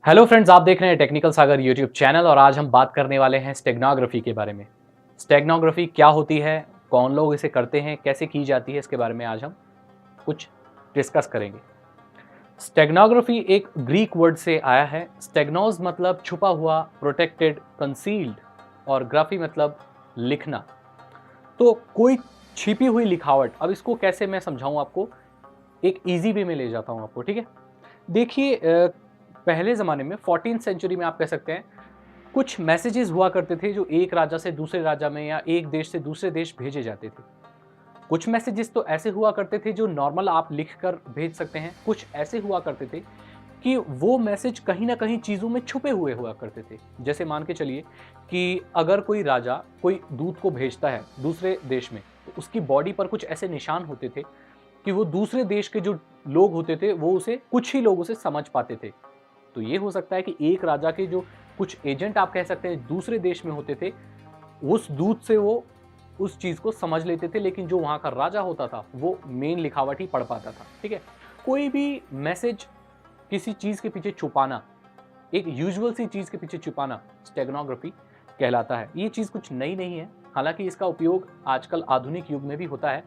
Hello friends, आप देख रहे हैं टेक्निकल सागर यूट्यूब चैनल और आज हम बात करने वाले हैं स्टेगनोग्राफी के बारे में। स्टेगनोग्राफी क्या होती है, कौन लोग इसे करते हैं, कैसे की जाती है, इसके बारे में आज हम कुछ डिस्कस करेंगे। स्टेगनोग्राफी एक ग्रीक वर्ड से आया है। स्टेगनोज मतलब छुपा हुआ, प्रोटेक्टेड, कंसील्ड और ग्राफी मतलब लिखना। तो कोई छिपी हुई लिखावट। अब इसको कैसे मैं समझाऊं आपको, एक इजी वे में ले जाता हूं आपको, ठीक है। देखिए, पहले ज़माने में 14th सेंचुरी में आप कह सकते हैं, कुछ मैसेजेस हुआ करते थे जो एक राजा से दूसरे राजा में या एक देश से दूसरे देश भेजे जाते थे। कुछ मैसेजेस तो ऐसे हुआ करते थे जो नॉर्मल आप लिख कर भेज सकते हैं। कुछ ऐसे हुआ करते थे कि वो मैसेज कहीं न कहीं चीज़ों में छुपे हुए हुआ करते थे। जैसे मान के चलिए कि अगर कोई राजा कोई दूत को भेजता है दूसरे देश में, तो उसकी बॉडी पर कुछ ऐसे निशान होते थे कि वो दूसरे देश के जो लोग होते थे, वो उसे कुछ ही लोग उसे समझ पाते थे। तो ये हो सकता है कि एक राजा के जो कुछ एजेंट आप कह सकते हैं दूसरे देश में होते थे, उस दूत से वो उस चीज़ को समझ लेते थे, लेकिन जो वहाँ का राजा होता था वो मेन लिखावट ही पढ़ पाता था, ठीक है। कोई भी मैसेज किसी चीज़ के पीछे छुपाना, एक यूजुअल सी चीज़ के पीछे छुपाना स्टेगनोग्राफी कहलाता है। ये चीज़ कुछ नई नहीं है, हालांकि इसका उपयोग आजकल आधुनिक युग में भी होता है,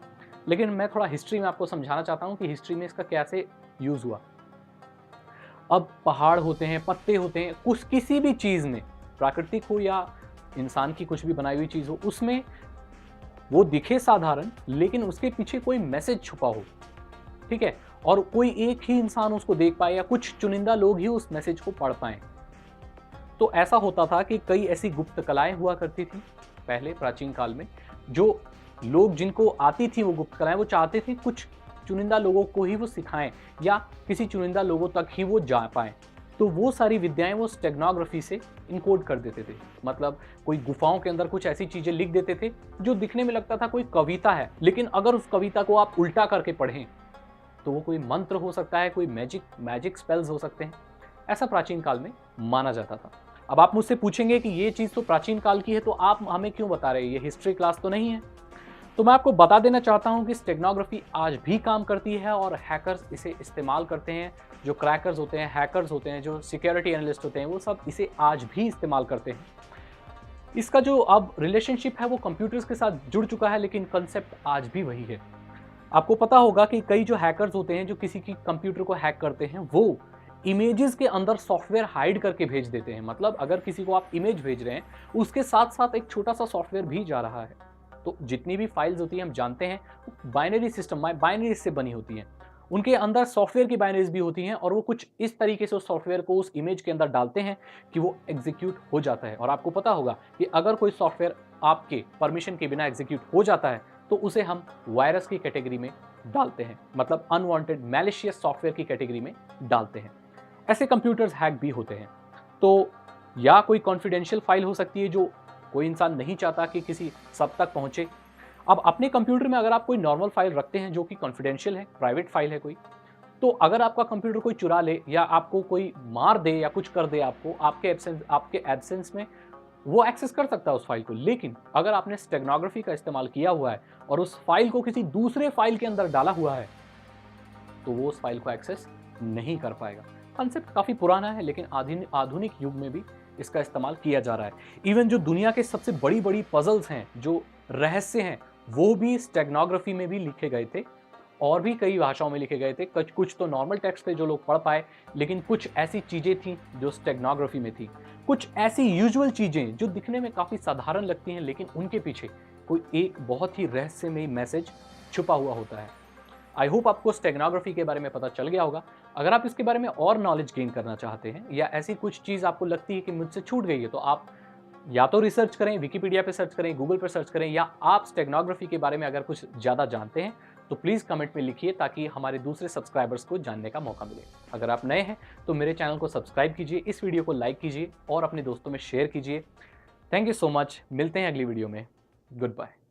लेकिन मैं थोड़ा हिस्ट्री में आपको समझाना चाहता हूँ कि हिस्ट्री में इसका कैसे यूज़ हुआ। अब पहाड़ होते हैं, पत्ते होते हैं, कुछ किसी भी चीज़ में, प्राकृतिक हो या इंसान की कुछ भी बनाई हुई चीज़ हो, उसमें वो दिखे साधारण लेकिन उसके पीछे कोई मैसेज छुपा हो, ठीक है? और कोई एक ही इंसान उसको देख पाए या कुछ चुनिंदा लोग ही उस मैसेज को पढ़ पाएँ। तो ऐसा होता था कि कई ऐसी गुप्त कलाएँ हुआ करती थी, पहले प्राचीन काल में, जो लोग जिनको आती थी वो गुप्त कलाएँ, वो चाहते थे कुछ चुनिंदा लोगों को ही वो सिखाएँ या किसी चुनिंदा लोगों तक ही वो जा पाएँ। तो वो सारी विद्याएँ वो स्टेगनोग्राफी से इनकोड कर देते थे। मतलब कोई गुफ़ाओं के अंदर कुछ ऐसी चीज़ें लिख देते थे, जो दिखने में लगता था कोई कविता है, लेकिन अगर उस कविता को आप उल्टा करके पढ़ें, तो वो कोई मंत्र हो सकता है, कोई मैजिक स्पेल्स हो सकते हैं। ऐसा प्राचीन काल में माना जाता था। अब आप मुझसे पूछेंगे कि ये चीज़ तो प्राचीन काल की है, तो आप हमें क्यों बता रहे हैं? ये हिस्ट्री क्लास तो नहीं है। तो मैं आपको बता देना चाहता हूँ कि स्टेगनोग्राफी आज भी काम करती है और हैकर्स इसे इस्तेमाल करते हैं। जो क्रैकर्स होते हैं, हैकर्स होते हैं, जो सिक्योरिटी एनालिस्ट होते हैं, वो सब इसे आज भी इस्तेमाल करते हैं। इसका जो अब रिलेशनशिप है वो कंप्यूटर्स के साथ जुड़ चुका है, लेकिन कंसेप्ट आज भी वही है। आपको पता होगा कि कई जो हैकर्स होते हैं जो किसी की कंप्यूटर को हैक करते हैं, वो इमेजेस के अंदर सॉफ्टवेयर हाइड करके भेज देते हैं। मतलब अगर किसी को आप इमेज भेज रहे हैं, उसके साथ साथ एक छोटा सा सॉफ्टवेयर भी जा रहा है। तो जितनी भी फाइल्स होती हैं हम जानते हैं, बाइनरी सिस्टम बाइनरीज से बनी होती हैं। उनके अंदर सॉफ्टवेयर की बाइनरीज भी होती हैं और वो कुछ इस तरीके से उस सॉफ्टवेयर को उस इमेज के अंदर डालते हैं कि वो एग्जीक्यूट हो जाता है। और आपको पता होगा कि अगर कोई सॉफ्टवेयर आपके परमिशन के बिना एग्जीक्यूट हो जाता है, तो उसे हम वायरस की कैटेगरी में डालते हैं, मतलब अनवांटेड मैलिशियस सॉफ्टवेयर की कैटेगरी में डालते हैं। ऐसे कंप्यूटर्स हैक भी होते हैं। तो या कोई कॉन्फिडेंशियल फाइल हो सकती है जो कोई इंसान नहीं चाहता कि किसी सब तक पहुंचे। अब अपने कंप्यूटर में अगर आप कोई नॉर्मल फाइल रखते हैं जो कि कॉन्फिडेंशियल है, प्राइवेट फाइल है कोई, तो अगर आपका कंप्यूटर कोई चुरा ले या आपको कोई मार दे या कुछ कर दे, आपको आपके एब्सेंस में, वो एक्सेस कर सकता है उस फाइल को। लेकिन अगर आपने स्टेगनोग्राफी का इस्तेमाल किया हुआ है और उस फाइल को किसी दूसरे फाइल के अंदर डाला हुआ है, तो वो उस फाइल को एक्सेस नहीं कर पाएगा। कॉन्सेप्ट काफ़ी पुराना है, लेकिन आधुनिक युग में भी इसका इस्तेमाल किया जा रहा है। इवन जो दुनिया के सबसे बड़ी-बड़ी पज़ल्स हैं, जो रहस्य हैं, वो भी स्टेगनोग्राफी में भी लिखे गए थे और भी कई भाषाओं में लिखे गए थे। कुछ कुछ तो नॉर्मल टेक्स्ट थे जो लोग पढ़ पाए, लेकिन कुछ ऐसी चीज़ें थीं जो स्टेगनोग्राफी में थी। कुछ ऐसी यूजुअल चीज़ें जो दिखने में काफ़ी साधारण लगती हैं, लेकिन उनके पीछे कोई एक बहुत ही रहस्यमयी मैसेज छुपा हुआ होता है। आई होप आपको स्टेगनोग्राफी के बारे में पता चल गया होगा। अगर आप इसके बारे में और नॉलेज गेन करना चाहते हैं या ऐसी कुछ चीज़ आपको लगती है कि मुझसे छूट गई है, तो आप या तो रिसर्च करें, विकिपीडिया पे सर्च करें, गूगल पे सर्च करें, या आप स्टेगनोग्राफी के बारे में अगर कुछ ज़्यादा जानते हैं तो प्लीज़ कमेंट में लिखिए, ताकि हमारे दूसरे सब्सक्राइबर्स को जानने का मौका मिले। अगर आप नए हैं तो मेरे चैनल को सब्सक्राइब कीजिए, इस वीडियो को लाइक कीजिए और अपने दोस्तों में शेयर कीजिए। Thank you so much. मिलते हैं अगली वीडियो में। Good bye.